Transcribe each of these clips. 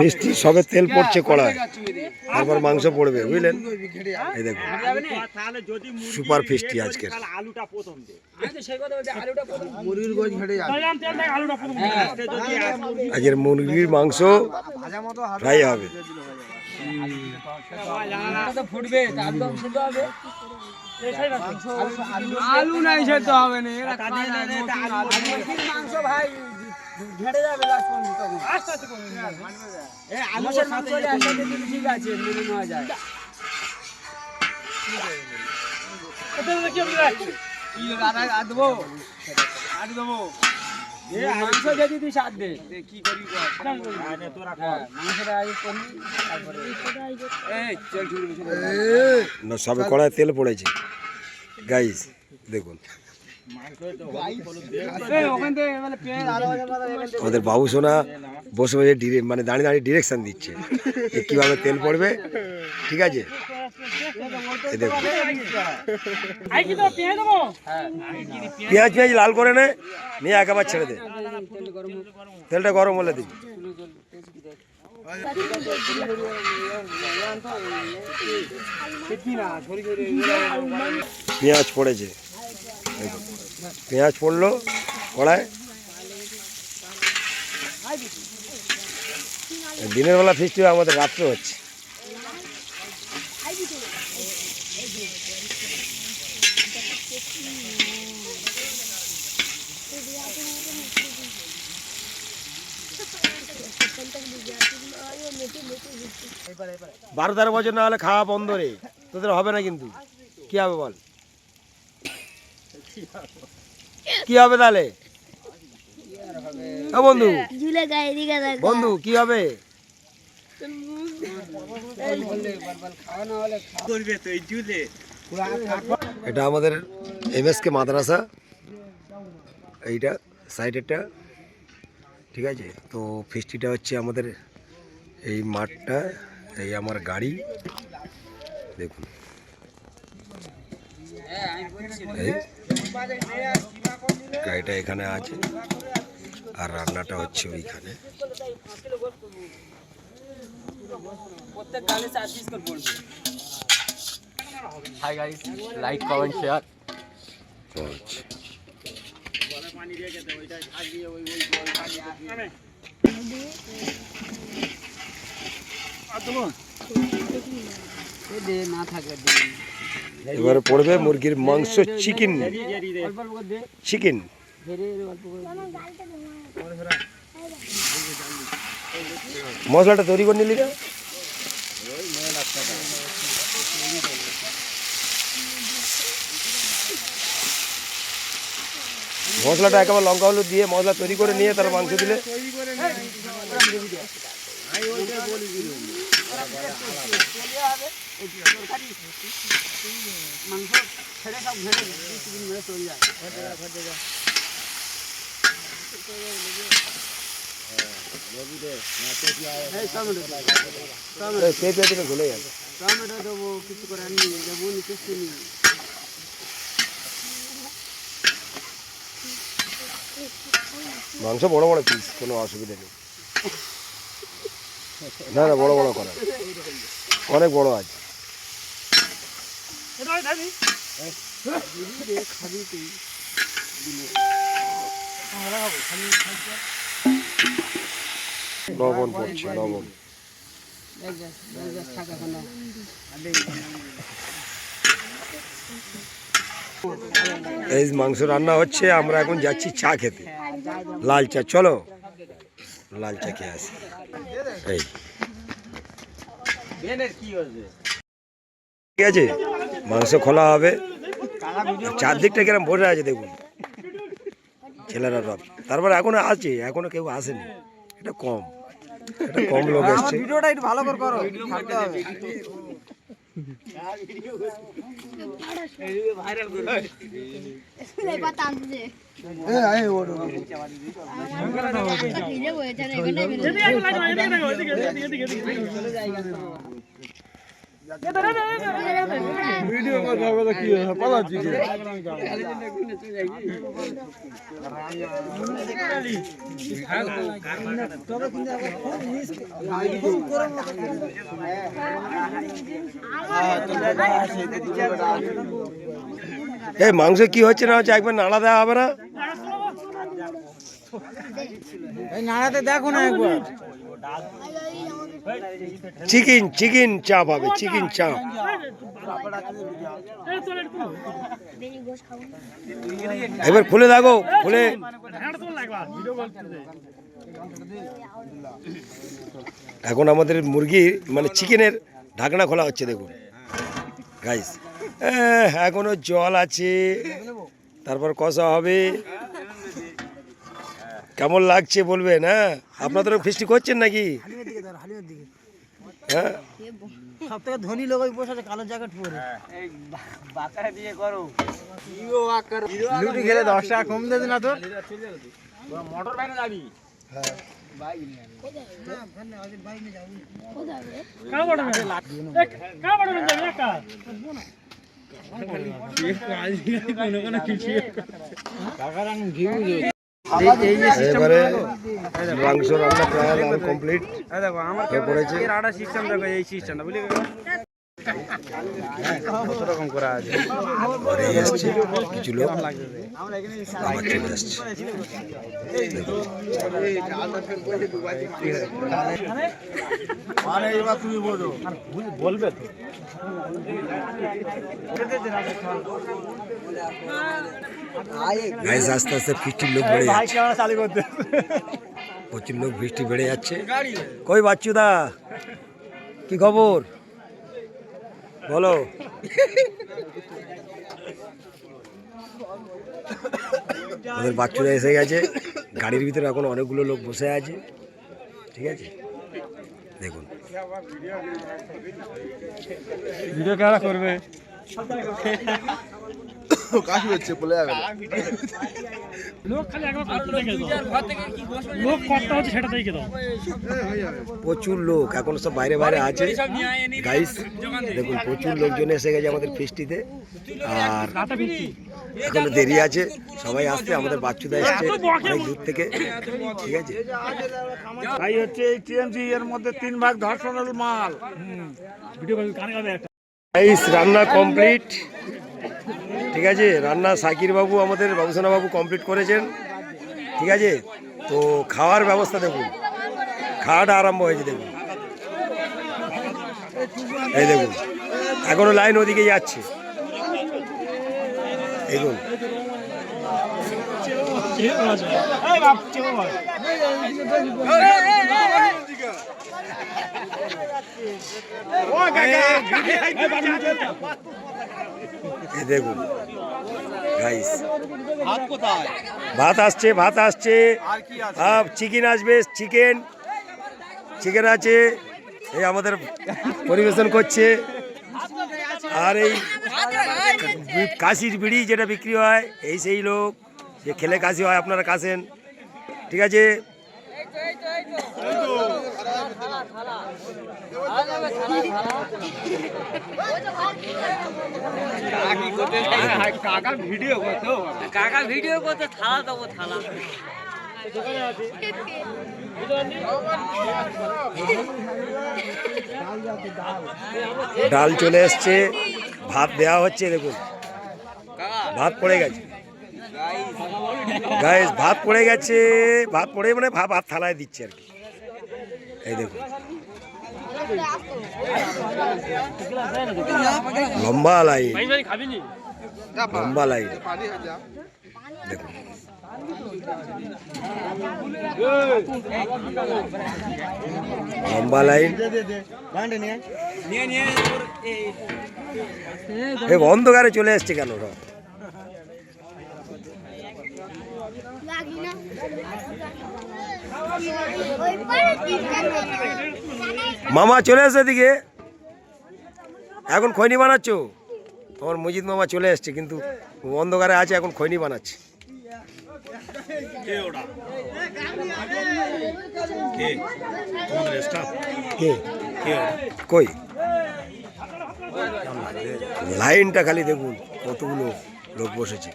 ফিস্টি সবে তেল পড়ছে কড়ায়, তারপর মাংস পড়বে, বুঝলেন? এই দেখুন সুপার ফিস্টি আজকের। আজকের মুরগির মাংস ফ্রাই হবে। আলু নাই সেদ্ধ হবে না, মাংস ভাই ঘেটে যাবে লাস্ট পর্যন্ত। আস্তে আস্তে করে এই আলুর মাংস হলে একসাথে দিলে ঠিক আছে, মেনে নেওয়া যায়। এটা কি হবে রে? কি আর দেবো, আর দেবো। মাংস যদি তুই সাথ দে কি করবি কর, তোরা কর মাংসটা আগে করবি, তারপরে এই চল না সবে কড়ায় তেল পড়েছে গাইস, দেখুন আমাদের বাবু সোনা বসে বসে মানে দাঁড়িয়ে দাঁড়িয়ে ডিরেকশন দিচ্ছে কিভাবে তেল পড়বে, ঠিক আছে? পেঁয়াজ পেঁয়াজ লাল করে নিয়ে একেবারে ছেড়ে দে, তেলটা গরম হলে দিবি। পেঁয়াজ পড়েছে, পেঁয়াজ পড়লো কড়ায়। দিনের বেলা ফিস্টি আমাদের রাত্রে হচ্ছে। বারো 13 বছর না হলে খাওয়া বন্ধ রে, তোদের হবে না কিন্তু। কি হবে বল, কি হবে তাহলে বন্ধু? বন্ধু কি হবে? এটা আমাদের MSK মাদ্রাসা, এইটা সাইডেরটা, ঠিক আছে? তো ফিস্টিটা হচ্ছে আমাদের এই মাঠটা, এই আমার গাড়ি দেখুন, এই গাড়িটা এখানে আছে আর রান্নাটা হচ্ছে ওইখানে। Hi guys, like comment share. এবারে পড়বে মুরগির মাংস, চিকেন চিকেন। মশলাটা তৈরি করে নিলি না? মশলাটা একেবারে লঙ্কা হলুদ দিয়ে মশলা তৈরি করে নিয়ে তার মাংস দিলে ভুলে যাবে। টমেটো দেবো, কিছু করে আনি দেবো, কিছু নেই। মাংস বড় বড় পিস, কোনো অসুবিধা নেই। না না বড় বড় করা, অনেক বড় আছে। লবণ পড়ছে, লবণ। এই মাংস রান্না হচ্ছে, আমরা এখন যাচ্ছি চা খেতে, লাল চা। চলো লাল চা খেয়ে আসি। এই ঠিক আছে, মাংস খোলা হবে, চারদিকটা কিরম বসে আছে দেখুন ছেলেরা সব। তারপরে এখনো আছে, এখনো কেউ আসেনি, এটা কম, এটা কম লোক এসছে। ভিডিওটা একটু ভালো করে করো, ছাড়তে হবে। ভিডিও কথা বলে কি পালাচ্ছি এই মাংস কি হচ্ছে না হচ্ছে একবার নাড়া দেওয়া হবে না? নাড়াতে দেখো না একবার। চিকেন চাপ হবে, চিকেন চাপ। এবার খুলে দেখো, খুলে এখন আমাদের মুরগির মানে চিকেনের ঢাকনা খোলা হচ্ছে দেখুন গাইস। এখনো জল আছে, তারপর কষা হবে। কেমন লাগছে বলবেন? হ্যাঁ, আপনাদেরও ফিস্টি করছেন নাকি? হ্যাঁ, সব থেকে ধনী লোক ওই বসে আছে কালো জ্যাকেট পরে। বাঁকা দিয়ে করো লুটি খেলে 10 টাকা কম দেবে না তোর? মোটর ভ্যানে যাবি? হ্যাঁ বাইক নিয়ে এবারে মাংস রান্না প্রায় কমপ্লিট পড়েছে। কত রকম করা আছে কিছু লোক আবার চলে আসছে। তুমি বলবে তো গাইস আস্তে আস্তে বৃষ্টির লোক বেড়ে যাচ্ছে, প্রচুর লোক বৃষ্টি বেড়ে যাচ্ছে। কই বাচ্চুদা, কি খবর বলো? আমাদের বাচ্চুরা এসে গেছে, গাড়ির ভিতরে এখন অনেকগুলো লোক বসে আছে। ঠিক আছে, দেখুন ভিডিও কারা করবে কাজ হচ্ছে বলে যাবে লোক খালি একবার করতে দেখে দাও, লোক কতটা হচ্ছে সেটা দেখে দাও। প্রচুর লোক এখন সব বাইরে বাইরে আছে গাইস, দেখুন প্রচুর লোকজন এসে গেছে আমাদের ফিস্টিতে। আর এখনো দেরি আছে, সবাই আসতে, আমাদের বাচ্চুদা এসছে অনেক দূর থেকে। ঠিক আছে, ভাই হচ্ছে এই টিএমসি এর মধ্যে 3 ভাগ ধর্ষণের মাল। গাইস রান্না কমপ্লিট। ঠিক আছে, রান্না সাকির বাবু আমাদের বাবুসোনা বাবু কমপ্লিট করেছেন। ঠিক আছে, তো খাওয়ার ব্যবস্থা দেখুন, খাওয়াটা আরম্ভ হয়েছে দেখুন। এই দেখুন এখনো লাইন ওদিকে যাচ্ছে দেখুন। এই দেখুন গাইস, ভাত আসছে, ভাত আসছে, চিকেন আসবে, চিকেন আছে, এই আমাদের পরিবেশন করছে। আর এই কাশির বিড়ি যেটা বিক্রি হয়, এই সেই লোক যে খেলে কাশি হয়, আপনারা কাশেন। ঠিক আছে, ভিডিও করতে থালা দেবো, থালা ডাল চলে এসছে, ভাত দেওয়া হচ্ছে দেখুন, ভাত পড়ে গেছে গাইস, ভাত পড়ে গেছে, ভাত পড়ে মানে ভাত থালায় দিচ্ছে আর কি। এই দেখুন লম্বা লাইন, লম্বা লাইন দেখুন। লম্বা লাইন, এই অন্ধকারে চলে এসছে কেন? মামা চলে এসে এদিকে, এখন খৈনি বানাচ্ছ? তোমার মজিদ মামা চলে এসছে কিন্তু অন্ধকারে আছে, এখন খৈনি বানাচ্ছে। কই লাইনটা খালি দেখুন কতগুলো লোক বসেছে।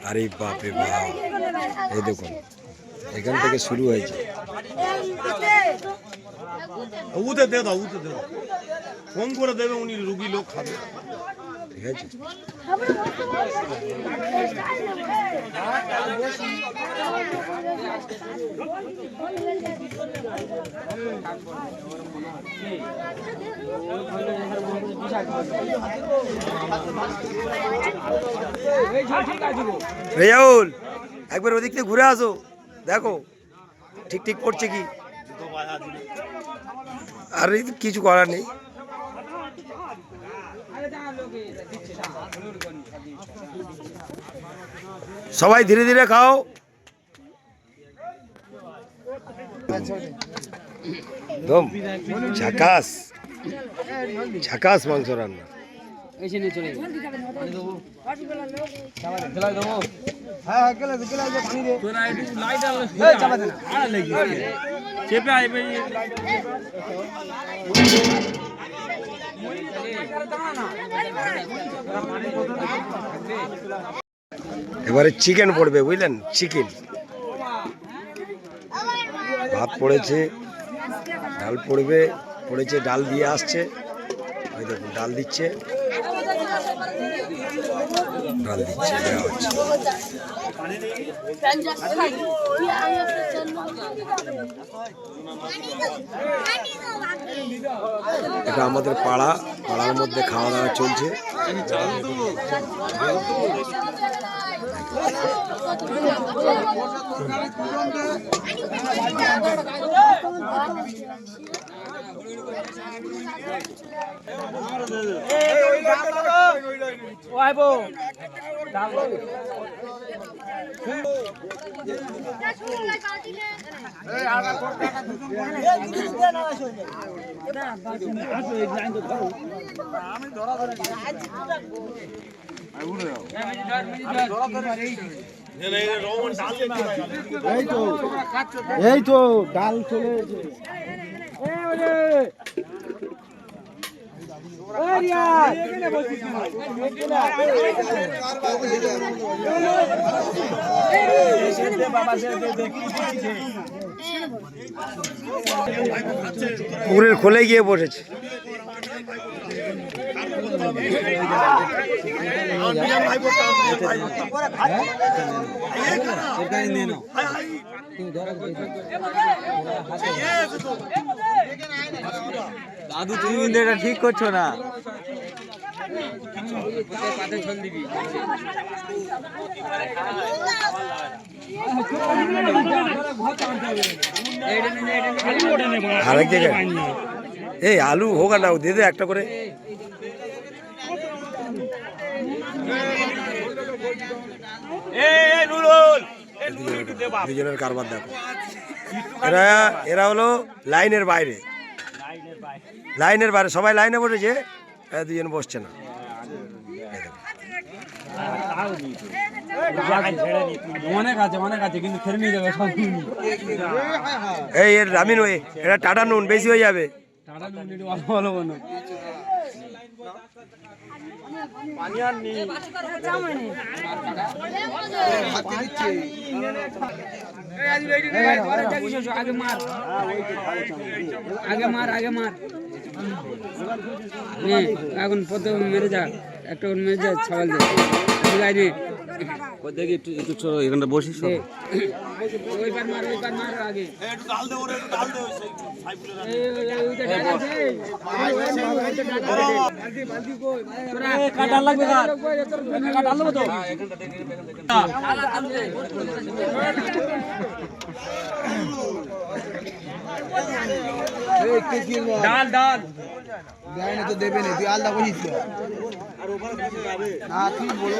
আরে বাপরে বাপ, এই দেখুন এখান থেকে শুরু হয়েছে। উঠে দে দাও, উঠে দে দাও, ফোন করে দেবে, উনি রুগী লোক খাবে। ঠিক আছে, রেজাউল একবার ওদিক থেকে ঘুরে আসো, দেখো ঠিক ঠিক পড়ছে কি। আর কিছু করার নেই। সবাই ধীরে ধীরে খাও। দম ঝাকাস ঝাকাস মাংস রান্না। এবারে চিকেন পড়বে, বুঝলেন, চিকেন ভাত পড়েছে, ডাল পড়বে, পড়েছে ডাল দিয়ে আসছে, ওই দেখুন ডাল দিচ্ছে, ডাল দিচ্ছে, দেওয়া হচ্ছে। এটা আমাদের পাড়ার মধ্যে খাওয়া দাওয়া চলছে। এই তো ডাল চলে এসেছে। পুকুরের খোলে গিয়ে বসেছে। দাদু তুমি কিন্তু এটা ঠিক করছো না। আরেক জায়গায় এই আলু হোক না, দিয়ে দে একটা করে। দুজনের কারবার দেখো। এরা হলো লাইনের বাইরে, সবাই লাইনে বসেছে, দুজন বসছে না। অনেক আছে কিন্তু ফেরে নিয়ে যাবে সব। এই এর রামিন ওই এটা টাটা নুন বেশি হয়ে যাবে। এখন প্রথম মেরে যা, একটা মেরে যা, ছাগল দে দেখি একটু চলো এখানটা বসিস। ওইবার মার আগে কাটা লাগবে, কাটা লাগবে তো। ডাল ডাল তো দেবে না, তুই আলাদা বলিস না, তুই বলো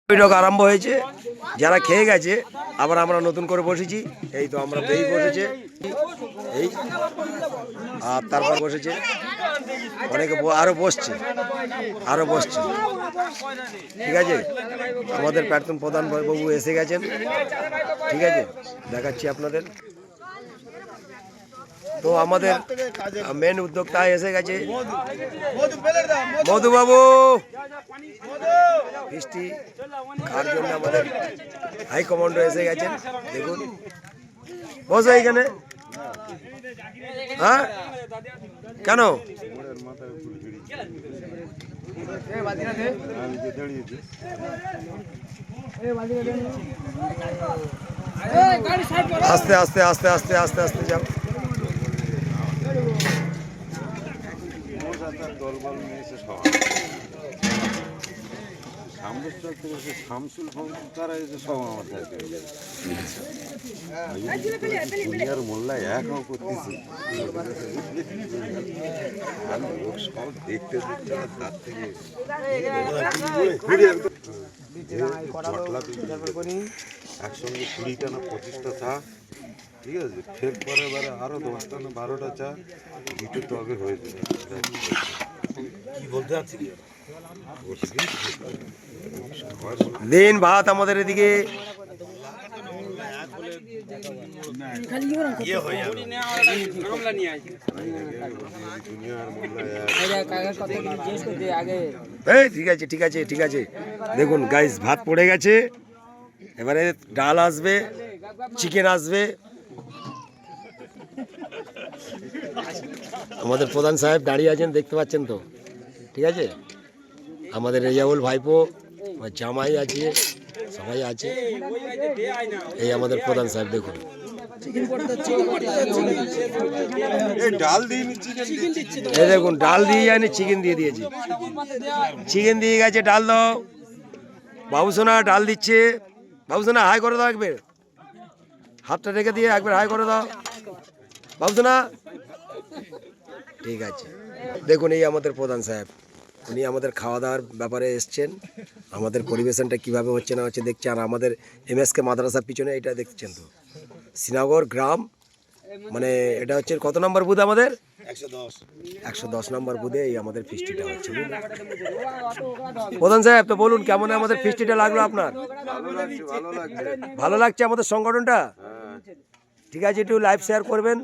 বৈঠক আরম্ভ হয়েছে, যারা খেয়ে গেছে আবার আমরা নতুন করে বসেছি। এই তো আমরা বেই বসেছে, এই আর তারপর বসেছে অনেকে, আরো বসছে। ঠিক আছে, আমাদের প্রাক্তন প্রধান বাবু এসে গেছেন। ঠিক আছে, দেখাচ্ছি আপনাদের। তো আমাদের মেন উদ্যোক্তা এসে গেছে, মধুবাবু। বৃষ্টি খাওয়ার জন্য আমাদের হাইকমান্ডো এসে গেছেন। দেখুন, বসো এইখানে। হ্যাঁ, কেন? আস্তে আস্তে আস্তে আস্তে আস্তে আস্তে যাও। দলবল নিয়ে এসে সভা সামনেশ্বর থেকে এসে শামসুল ফমসুল তারা এসে সব আমার সাথে দুনিয়ার মোল্লা এক করতেছি লোক সব দেখতে দেখতে তার থেকে একসঙ্গে 20টা না 25টা চা, ঠিক আছে, ফের পরে বারে আরো 10টা না 12টা চা দিতে তো আগে হয়েছে। কি বলতে চাচ্ছি দিন ভাত আমাদের এদিকে এই ঠিক আছে ঠিক আছে ঠিক আছে। দেখুন গাইস, ভাত পড়ে গেছে, এবারে ডাল আসবে, চিকেন আসবে। আমাদের প্রধান সাহেব দাঁড়িয়ে আছেন, দেখতে পাচ্ছেন তো। ঠিক আছে, আমাদের রেজাউল ভাইপো, জামাই আছে, সবাই আছে। এই আমাদের প্রধান সাহেব দেখুন, এই দেখুন ডাল দিয়ে যায়নি, চিকেন দিয়ে দিয়েছি। চিকেন দিয়ে গেছে, ডাল দাও। বাবুসোনা ডাল দিচ্ছে। বাবুসোনা হাই করে দাও একবার, হাতটা রেখে দিয়ে একবার হাই করে দাও বাবুসোনা। ঠিক আছে, দেখুন এই আমাদের প্রধান সাহেব, উনি আমাদের খাওয়া দাওয়ার ব্যাপারে এসছেন। আমাদের পরিবেশনটা কিভাবে হচ্ছে না হচ্ছে দেখছে। আর আমাদের MSK মাদ্রাসার পিছনে এটা দেখছেন তো, শ্রীনগর গ্রাম, মানে এটা হচ্ছে কত নম্বর বুথ আমাদের? 110 নম্বর বুথে এই আমাদের ফিস্টিটা হচ্ছে। প্রধান সাহেব তো বলুন, কেমন আমাদের ফিস্টিটা লাগলো আপনার? ভালো লাগছে আমাদের সংগঠনটা। ঠিক আছে, একটু লাইভ শেয়ার করবেন।